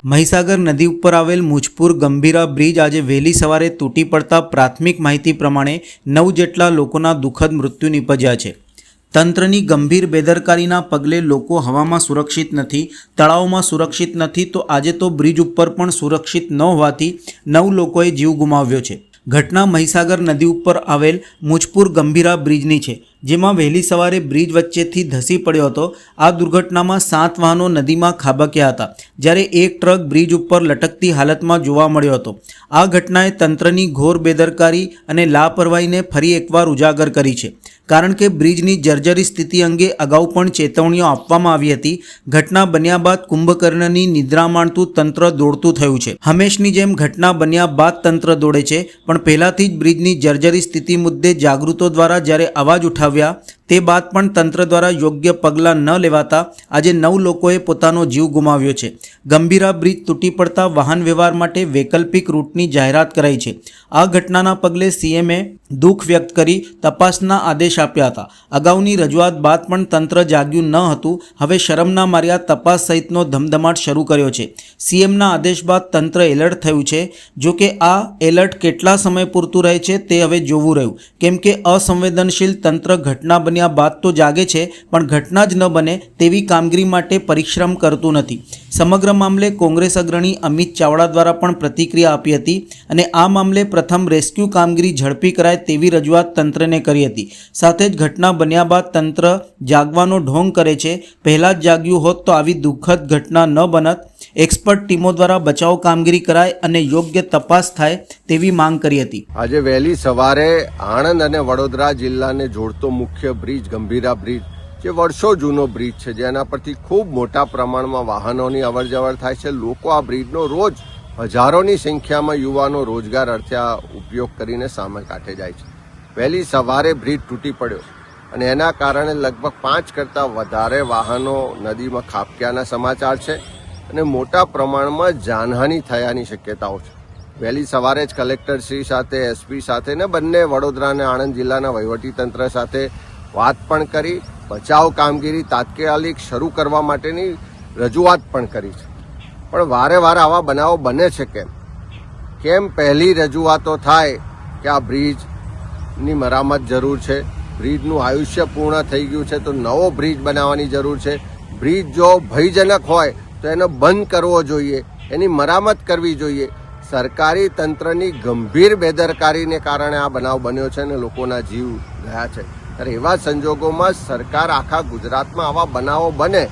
મહીસાગર નદી ઉપર આવેલ મુજપુર ગંભીરા બ્રિજ આજે વહેલી સવારે તૂટી પડતા પ્રાથમિક માહિતી પ્રમાણે 9 જેટલા લોકોના દુઃખદ મૃત્યુ નિપજ્યા છે। તંત્રની ગંભીર બેદરકારીના પગલે લોકો હવામાં સુરક્ષિત નથી, તળાવમાં સુરક્ષિત નથી, તો આજે તો બ્રિજ ઉપર પણ સુરક્ષિત ન હોવાથી 9 લોકોએ જીવ ગુમાવ્યો છે। ઘટના મહીસાગર નદી ઉપર આવેલ મુજપુર ગંભીરા બ્રિજની છે, જેમાં વહેલી સવારે બ્રિજ વચ્ચેથી ધસી પડ્યો હતો। આ દુર્ઘટનામાં 7 વાહનો નદીમાં ખાબક્યા હતા, જ્યારે એક ટ્રક બ્રિજ ઉપર લટકતી હાલતમાં જોવા મળ્યો હતો। આ ઘટનાએ તંત્રની ઘોર બેદરકારી અને લાપરવાહીને ફરી એકવાર ઉજાગર કરી છે, કારણ કે બ્રિજની જર્જરી સ્થિતિ અંગે અગાઉ પણ ચેતવણીઓ આપવામાં આવી હતી। ઘટના બન્યા બાદ કુંભકર્ણની નિદ્રા માણતું તંત્ર દોડતું થયું છે। હંમેશની જેમ ઘટના બન્યા બાદ તંત્ર દોડે છે, પણ પહેલાથી જ બ્રિજની જર્જરી સ્થિતિ મુદ્દે જાગૃતો દ્વારા જ્યારે અવાજ ઉઠાવ્યા તે બાદ પણ તંત્ર દ્વારા યોગ્ય પગલાં ન લેવાતા આજે 9 લોકોએ પોતાનો જીવ ગુમાવ્યો છે। ગંભીરા બ્રિજ તૂટી પડતા વાહન વ્યવહાર માટે વૈકલ્પિક રૂટની જાહેરાત કરાઈ છે। આ ઘટનાના પગલે સીએમએ દુઃખ વ્યક્ત કરી તપાસના આદેશ આપ્યા હતા। અગાઉની રજૂઆત બાદ પણ તંત્ર જાગ્યું ન હતું। હવે શરમના માર્યા તપાસ સહિતનો ધમધમાટ શરૂ કર્યો છે। સીએમના આદેશ બાદ તંત્ર એલર્ટ થયું છે। જો કે આ એલર્ટ કેટલા સમય પૂરતું રહે છે તે હવે જોવું રહ્યું, કેમ કે અસંવેદનશીલ તંત્ર ઘટના બન્યા બાદ તો જાગે છે, પણ ઘટના જ ન બને તેવી કામગીરી માટે પરિશ્રમ કરતું નથી। સમગ્ર મામલે કોંગ્રેસ અગ્રણી અમિત ચાવડા દ્વારા પણ પ્રતિક્રિયા આપી હતી અને આ મામલે પ્રથમ રેસ્ક્યુ કામગીરી ઝડપી કરાય તેવી રજૂઆત તંત્રને કરી હતી। સાથે જ ઘટના બન્યા બાદ તંત્ર જાગવાનો ઢોંગ કરે છે। પહેલાં જ જાગ્યું હોત તો આવી દુઃખદ ઘટના ન બનત। એક્સપર્ટ ટીમો દ્વારા બચાવ કામગીરી કરાય અને યોગ્ય તપાસ થાય તેવી માંગ કરી હતી। આજે વહેલી સવારે આણંદ અને વડોદરા જિલ્લાને જોડતો મુખ્ય બ્રિજ ગંભીરા બ્રિજ, જે વર્ષો જૂનો બ્રિજ છે, જેના પરથી ખૂબ મોટા પ્રમાણમાં વાહનોની અવરજવર થાય છે। લોકો આ બ્રિજનો રોજ હજારોની સંખ્યામાં યુવાનો રોજગાર અર્થે આ ઉપયોગ કરીને સામે કાંઠે જાય છે। વહેલી સવારે બ્રિજ તૂટી પડ્યો અને એના કારણે લગભગ 5 કરતાં વધારે વાહનો નદીમાં ખાબક્યાના સમાચાર છે અને મોટા પ્રમાણમાં જાનહાનિ થયાની શક્યતાઓ છે। વહેલી સવારે જ કલેક્ટરશ્રી સાથે, એસપી સાથે ને બંને વડોદરા અને આણંદ જિલ્લાના વહીવટીતંત્ર સાથે વાત પણ કરી, બચાવ કામગીરી તાત્કાલિક શરૂ કરવા માટેની રજૂઆત પણ કરી છે। પણ વારે વારે આવા બનાવો બને છે કેમ? પહેલી રજૂઆતો થાય કે આ બ્રિજની મરામત જરૂર છે, બ્રિજનું આયુષ્ય પૂર્ણ થઈ ગયું છે તો નવો બ્રિજ બનાવવાની જરૂર છે। બ્રિજ જો ભયજનક હોય તો એનો બંધ કરવો જોઈએ, એની મરામત કરવી જોઈએ। સરકારી તંત્રની ગંભીર બેદરકારીને કારણે આ બનાવ બન્યો છે અને લોકોના જીવ ગયા છે। ત્યારે એવા સંજોગોમાં સરકાર આખા ગુજરાતમાં આવા બનાવો બને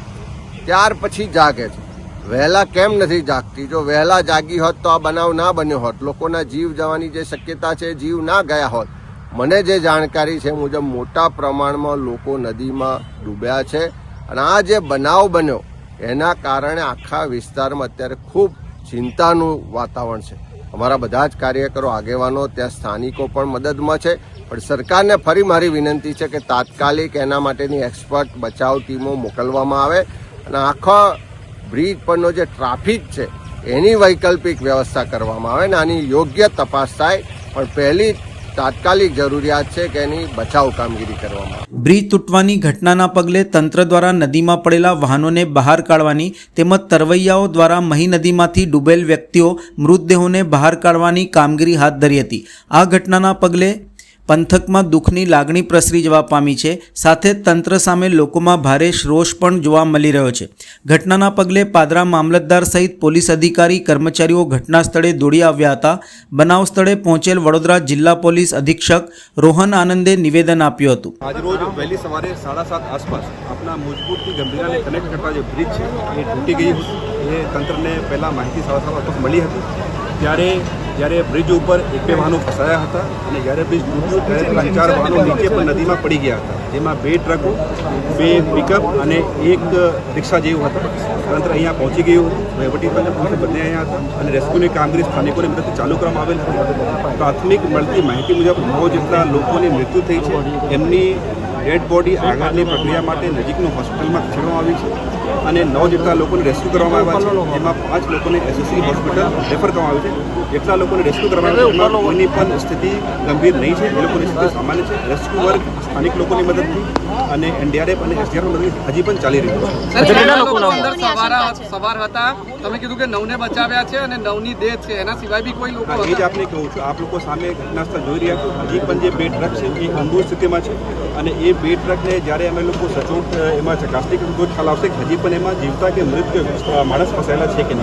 ત્યાર પછી જાગે છે, વહેલા કેમ નથી જાગતી? જો વહેલા જાગી હોત તો આ બનાવ ના બન્યો હોત, લોકોના જીવ જવાની જે શક્યતા છે, જીવ ના ગયા હોત। મને જે જાણકારી છે મુજબ મોટા પ્રમાણમાં લોકો નદીમાં ડૂબ્યા છે અને આ જે બનાવ બન્યો એના કારણે આખા વિસ્તારમાં અત્યારે ખૂબ ચિંતાનું વાતાવરણ છે। અમારા બધા જ કાર્યકરો, આગેવાનો, ત્યાં સ્થાનિકો પણ મદદમાં છે, પણ સરકારને ફરી મારી વિનંતી છે કે તાત્કાલિક એના માટેની એક્સપર્ટ બચાવ ટીમો મોકલવામાં આવે અને આખા બ્રિજ પરનો જે ટ્રાફિક છે એની વૈકલ્પિક વ્યવસ્થા કરવામાં આવે અને આની યોગ્ય તપાસ થાય। પણ પહેલી તાત્કાલિક જરૂરિયાત છે કે એની બચાવ કામગીરી કરવામાં આવે। બ્રિજ તૂટવાની ઘટનાના પગલે તંત્ર દ્વારા નદીમાં પડેલા વાહનોને બહાર કાઢવાની તેમજ તરવૈયાઓ દ્વારા મહી નદીમાંથી ડૂબેલ વ્યક્તિઓ મૃતદેહોને બહાર કાઢવાની કામગીરી હાથ ધરી હતી। આ ઘટનાના પગલે પંથકમાં દુઃખની લાગણી પ્રસરી જવા પામી છે। સાથે તંત્ર સામે લોકોમાં ભારે રોષ પણ જોવા મળી રહ્યો છે। ઘટનાના પગલે પાદરા મામલતદાર સહિત પોલીસ અધિકારી, કર્મચારીઓ ઘટના સ્થળે દોડી આવ્યા હતા। બનાવ સ્થળે પહોંચેલ વડોદરા જિલ્લા પોલીસ અધિક્ષક રોહન આનંદે નિવેદન આપ્યું હતું। આજરોજ વહેલી સવારે 7:30 આસપાસ આપણા મુજપુરથી ગંભીરાને કનેક્ટ કરતા જે બ્રિજ છે એ તૂટી ગઈ હતી। એ તંત્રને પહેલાં માહિતી 7:30 આસપાસ મળી હતી। જ્યારે બ્રિજ ઉપર 1-2 વાહનો ફસાયા હતા અને જ્યારે બ્રિજ તૂટ્યું ત્યારે 3-4 વાહનો નીચે પણ નદીમાં પડી ગયા હતા, જેમાં 2 ટ્રકો, 2 પિકઅપ અને 1 રિક્ષા જેવું હતા। તંત્ર અહીંયા પહોંચી ગયું, વહીવટીતંત્ર બંને અહીંયા હતા અને રેસ્ક્યુની કામગીરી સ્થાનિકોની મદદથી ચાલુ કરવામાં આવેલ હતી। પ્રાથમિક મળતી માહિતી મુજબ 9 જેટલા લોકોની મૃત્યુ થઈ છે। એમની ડેડ બોડી આગળની પ્રક્રિયા માટે નજીકનું હોસ્પિટલમાં ખસેડવામાં આવી છે અને 9 જેટલા લોકોને રેસ્ક્યુ કરવામાં આવ્યા છે, જેમાં 5 લોકોને એસએસસી હોસ્પિટલ રેફર કરવામાં આવ્યું છે। જેટલા લોકોને રેસ્ક્યુ કરવામાં આવ્યા છે એમાં કોઈની પણ સ્થિતિ ગંભીર નહીં છે, એ લોકોની સ્થિતિ સામાન્ય છે। રેસ્ક્યુ વર્ગ સ્થાનિક લોકોની મદદથી અને એનડીઆરએફ અને એસડીઆરએફ મદદથી હજી પણ ચાલી રહ્યું છે. સર, કેટલા લોકો અંદર સવાર હતા? તમે કીધું કે 9ને બચાવ્યા છે અને 9ની ડેથ છે, એના સિવાય બી કોઈ લોકો એ જ હતા? આપને કહું છું, આપ લોકો સામે ઘટનાસ્થળ જોઈ રહ્યા છો. હજી પણ જે 2 ટ્રક છે એ અંગૂર સ્થિતિમાં છે અને એ 2 ટ્રકને જ્યારે અમે લોકો સચોટ એમાં ચકાસણી કરીશું તો જ ખ્યાલ આવશે કે હજી પણ એમાં જીવતા કે મૃત માણસ ફસાયેલા છે કે નહીં.